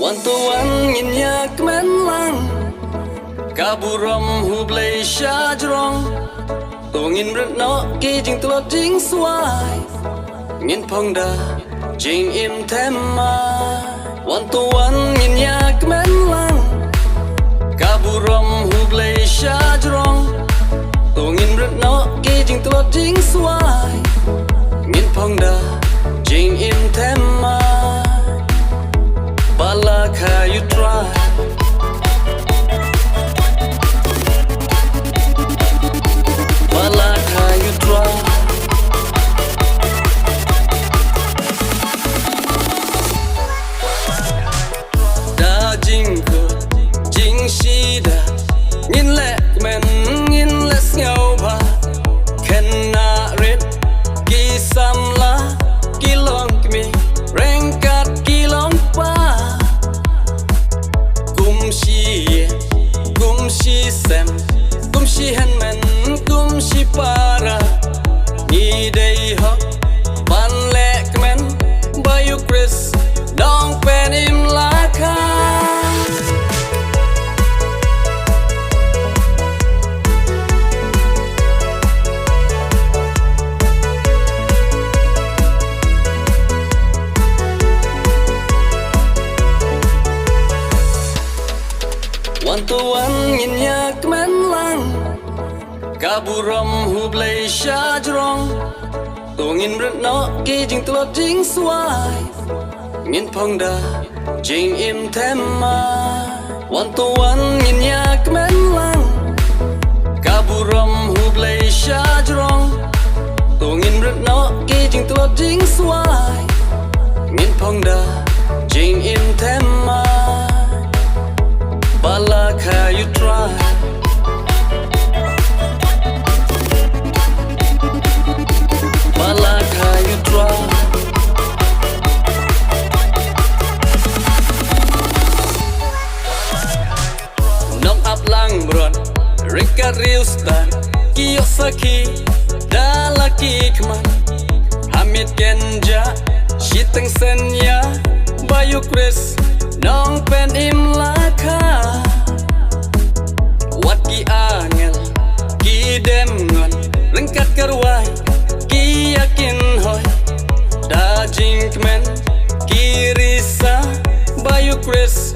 วันตัววันยินยากแม่นลังกาบุรมหูเบลชาจรองตัวงินรักเนาะกีจิงตลอดจิงสวายงินพองดาจิงอิ่มแทมมาวันตัววันยินยากแม่นลังกาบุรมหูเบลชาจรองตัวงินรักเนาะกีจิงตลอดจิงสวายงินพองดาจิงอิ่มแทมมาBalaka you try Balaka you try Da jing ko jing shi da Ngin le men ngin le ngau ba Ken na rit ki sam la ki long mi reng kat ki long pa Kumshi sem, kumshi henmen, kumshi para Ni day hok, ban lek men, bayu Chris Dong pen im laka One to one in yak men lang Kaburam hu blay sha jrong Tung in rit no ki jing tlo jing swai Ngin phong da jing im them ma One to one in yak men lang Kaburam hu blay sha jrong Tung in rit no ki jing tlo jing swai Ngin phong da jing im them ma Balaka you try Balaka you try Knock up lang bron Rika Riustan Kiyosaki Dalaki Kman Hamid Genja Shiteng Senya Bayu Chris Nong pen im laka Wat ki angel Ki dem ngon Lengkat karwai Ki yakin hoy Da jing men Ki risa Bayu Chris